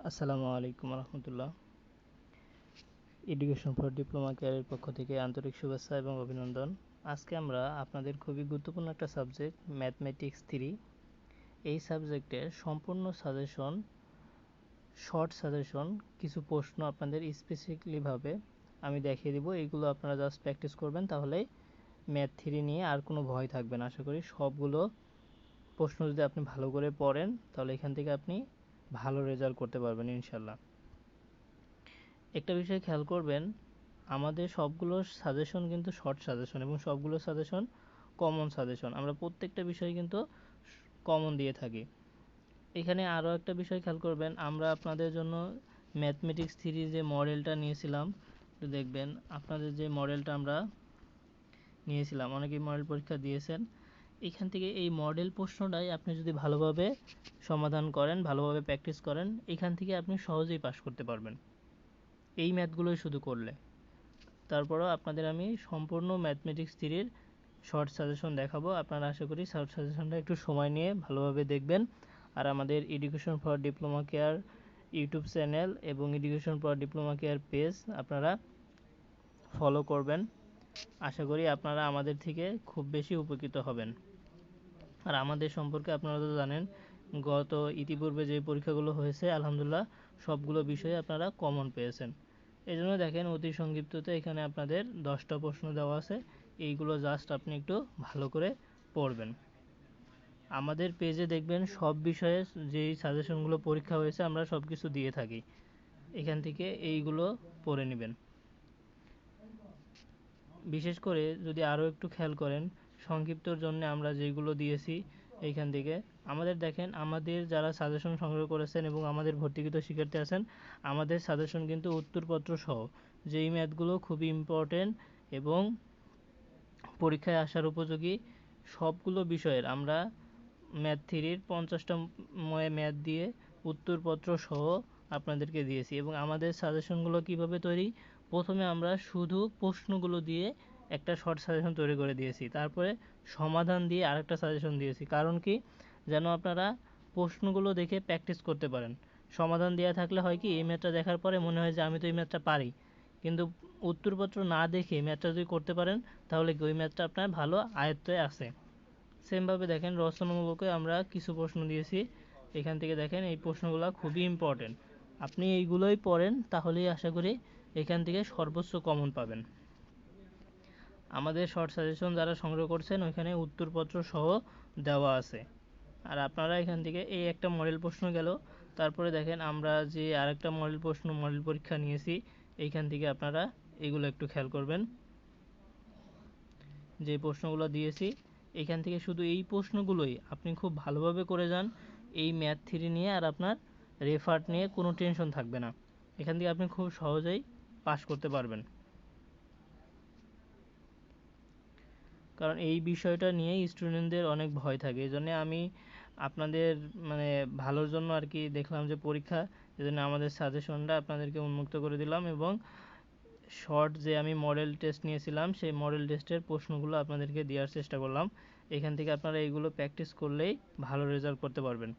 আসসালামু আলাইকুম রহমতুল্লাহ। Education for diploma কেয়ারের পক্ষ থেকে আন্তরিক শুভেচ্ছা এবং অভিনন্দন। আজকে আমরা আপনাদের খুবই গুরুত্বপূর্ণ একটা সাবজেক্ট ম্যাথমেটিক্স 3, এই সাবজেক্টের সম্পূর্ণ সাজেশন, শর্ট সাজেশন, কিছু প্রশ্ন আপনাদের স্পেসিফিকলিভাবে আমি দেখিয়ে দিব। এইগুলো আপনারা জাস্ট প্র্যাকটিস করবেন, তাহলেই ম্যাথ 3 নিয়ে আর কোনো ভয় থাকবে না। আশা করি সবগুলো প্রশ্ন যদি আপনি ভালো করে পড়েন, তাহলে এখান থেকে আপনি ভালো রেজাল্ট করতে পারবেন ইনশাল্লাহ। একটা বিষয় খেয়াল করবেন, আমাদের সবগুলো সাজেশন কিন্তু শর্ট সাজেশন এবং সবগুলো সাজেশন কমন সাজেশন। আমরা প্রত্যেকটা বিষয় কিন্তু কমন দিয়ে থাকি। এখানে আরও একটা বিষয় খেয়াল করবেন, আমরা আপনাদের জন্য ম্যাথমেটিক্স 3 যে মডেলটা নিয়েছিলাম, দেখবেন আপনাদের যে মডেলটা আমরা নিয়েছিলাম, অনেকেই মডেল পরীক্ষা দিয়েছেন। এখান থেকে এই মডেল প্রশ্নটাই আপনি যদি ভালোভাবে সমাধান করেন, ভালোভাবে প্র্যাকটিস করেন, এখান থেকে আপনি সহজেই পাস করতে পারবেন এই ম্যাথগুলোই শুধু করলে। তারপরও আপনাদের আমি সম্পূর্ণ ম্যাথমেটিক্স 3-র শর্ট সাজেশন দেখাবো। আপনারা আশা করি শর্ট সাজেশনটা একটু সময় নিয়ে ভালোভাবে দেখবেন। আর আমাদের education for diploma care YouTube channel এবং education for diploma care page আপনারা ফলো করবেন। আশা করি আপনারা আমাদের থেকে খুব বেশি উপকৃত হবেন। আর আমাদের সম্পর্কে আপনারা তো জানেন, ইতিপূর্বে যে পরীক্ষাগুলো হয়েছে আলহামদুলিল্লাহ সবগুলো বিষয়ে আপনারা কমন পেয়েছেন। এই জন্য দেখেন অতি সংক্ষিপ্ততে এখানে আপনাদের 10টা প্রশ্ন দেওয়া আছে, এইগুলো জাস্ট আপনি একটু ভালো করে পড়বেন। আমাদের পেজে দেখবেন সব বিষয়ে যেই সাজেশনগুলো পরীক্ষা হয়েছে আমরা সব কিছু দিয়ে থাকি, এখান থেকে এইগুলো পড়ে নেবেন। বিশেষ করে যদি আরও একটু খেয়াল করেন, সংক্ষিপ্তর জন্য আমরা যেগুলো দিয়েছি এইখান থেকে আমাদের দেখেন, আমাদের যারা সাজেশন সংগ্রহ করেছেন এবং আমাদের ভর্তিকৃত শিক্ষার্থী আছেন, আমাদের সাজেশন কিন্তু উত্তরপত্র সহ, যেই ম্যাথগুলো খুবই ইম্পর্টেন্ট এবং পরীক্ষায় আসার উপযোগী সবগুলো বিষয়ের আমরা ম্যাথ 3-র 50টা ম্যাথ দিয়ে উত্তরপত্র সহ আপনাদেরকে দিয়েছি। এবং আমাদের সাজেশনগুলো কিভাবে তৈরি, প্রথমে আমরা শুধু প্রশ্নগুলো দিয়ে একটা শর্ট সাজেশন তৈরি করে দিয়েছি, তারপরে সমাধান দিয়ে আরেকটা সাজেশন দিয়েছি। কারণ কি, যেন আপনারা প্রশ্নগুলো দেখে প্র্যাকটিস করতে পারেন। সমাধান দেওয়া থাকলে হয় কি, এই ম্যাথটা দেখার পরে মনে হয় যে আমি তো এই ম্যাথটা পারি, কিন্তু উত্তরপত্র না দেখে ম্যাথটা যদি করতে পারেন তাহলে ওই ম্যাথটা আপনার ভালো আয়ত্তে আছে। সেমভাবে দেখেন রচনামূলকে আমরা কিছু প্রশ্ন দিয়েছি, এখান থেকে দেখেন এই প্রশ্নগুলো খুবই ইম্পর্টেন্ট। আপনি এইগুলোই পড়েন, তাহলেই আশা করি এখান থেকে সর্বোচ্চ কমন পাবেন। আমাদের শর্ট সাজেশন যারা সংগ্রহ করছেন ওইখানে উত্তরপত্র সহ দেওয়া আছে। আর আপনারা এখান থেকে এই একটা মডেল প্রশ্ন গেল, তারপরে দেখেন আমরা যে আরেকটা মডেল পরীক্ষা নিয়েছি, এইখান থেকে আপনারা এগুলো একটু খেয়াল করবেন। যে প্রশ্নগুলো দিয়েছি এখান থেকে শুধু এই প্রশ্নগুলোই আপনি খুব ভালোভাবে করে যান এই ম্যাথ 3 নিয়ে, আর আপনার রেফার্ট নিয়ে কোনো টেনশন থাকবে না। এখান থেকে আপনি খুব সহজেই পাস করতে পারবেন। কারণ এই বিষয়টা নিয়েই স্টুডেন্টদের অনেক ভয় থাকে। এই জন্যে আমি আপনাদের ভালোর জন্য আর কি দেখলাম যে পরীক্ষা, এই জন্য আমাদের সাজেশনটা আপনাদেরকে উন্মুক্ত করে দিলাম এবং শর্ট যে আমি মডেল টেস্ট নিয়েছিলাম সেই মডেল টেস্টের প্রশ্নগুলো আপনাদেরকে দেওয়ার চেষ্টা করলাম। এখান থেকে আপনারা এইগুলো প্র্যাকটিস করলেই ভালো রেজাল্ট করতে পারবেন।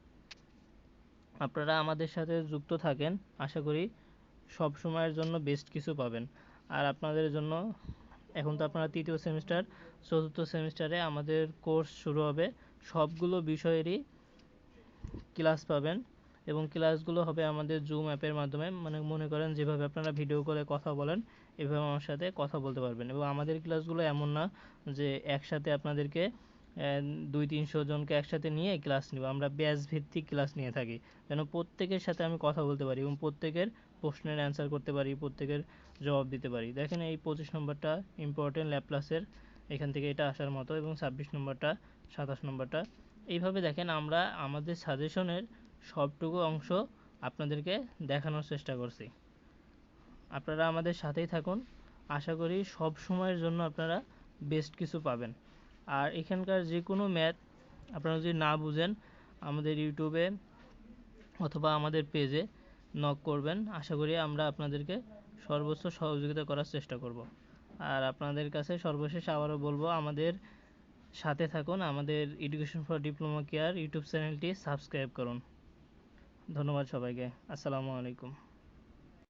আপনারা আমাদের সাথে যুক্ত থাকেন, আশা করি সব সময়ের জন্য বেস্ট কিছু পাবেন। আর আপনাদের জন্য এখন তো আপনারা তৃতীয় সেমিস্টার, চতুর্থ সেমিস্টারে আমাদের কোর্স শুরু হবে, সবগুলো বিষয়েরই ক্লাস পাবেন এবং ক্লাসগুলো হবে আমাদের জুম অ্যাপের মাধ্যমে। মনে করেন যেভাবে আপনারা ভিডিও কলে কথা বলেন এভাবে আমার সাথে কথা বলতে পারবেন। এবং আমাদের ক্লাসগুলো এমন না যে একসাথে আপনাদেরকে 200-300 জনকে একসাথে নিয়ে ক্লাস নেব, আমরা ব্যাচ ভিত্তিক ক্লাস নিয়ে থাকি, যেন প্রত্যেকের সাথে আমি কথা বলতে পারি এবং প্রত্যেকের প্রশ্নের অ্যান্সার করতে পারি, প্রত্যেকের জবাব দিতে পারি। দেখেন এই 25 নম্বরটা ইম্পর্টেন্ট ল্যাপ্লাসের, এখান থেকে এটা আসার মতো, এবং 26 নম্বরটা, 27 নম্বরটা। এইভাবে দেখেন আমরা আমাদের সাজেশনের সবটুকু অংশ আপনাদেরকে দেখানোর চেষ্টা করছি। আপনারা আমাদের সাথেই থাকুন, আশা করি সব সময়ের জন্য আপনারা বেস্ট কিছু পাবেন। আর এখানকার যে কোনো ম্যাথ আপনারা যদি না বুঝেন আমাদের ইউটিউবে অথবা আমাদের পেজে নক করবেন, আশা করি আমরা আপনাদেরকে সর্বোচ্চ সহযোগিতা করার চেষ্টা করব। আর আপনাদের কাছে সর্বশেষ আবারও বলবো, আমাদের সাথে থাকুন, আমাদের education for diploma care YouTube চ্যানেলটি সাবস্ক্রাইব করুন। ধন্যবাদ সবাইকে। আসসালামু আলাইকুম।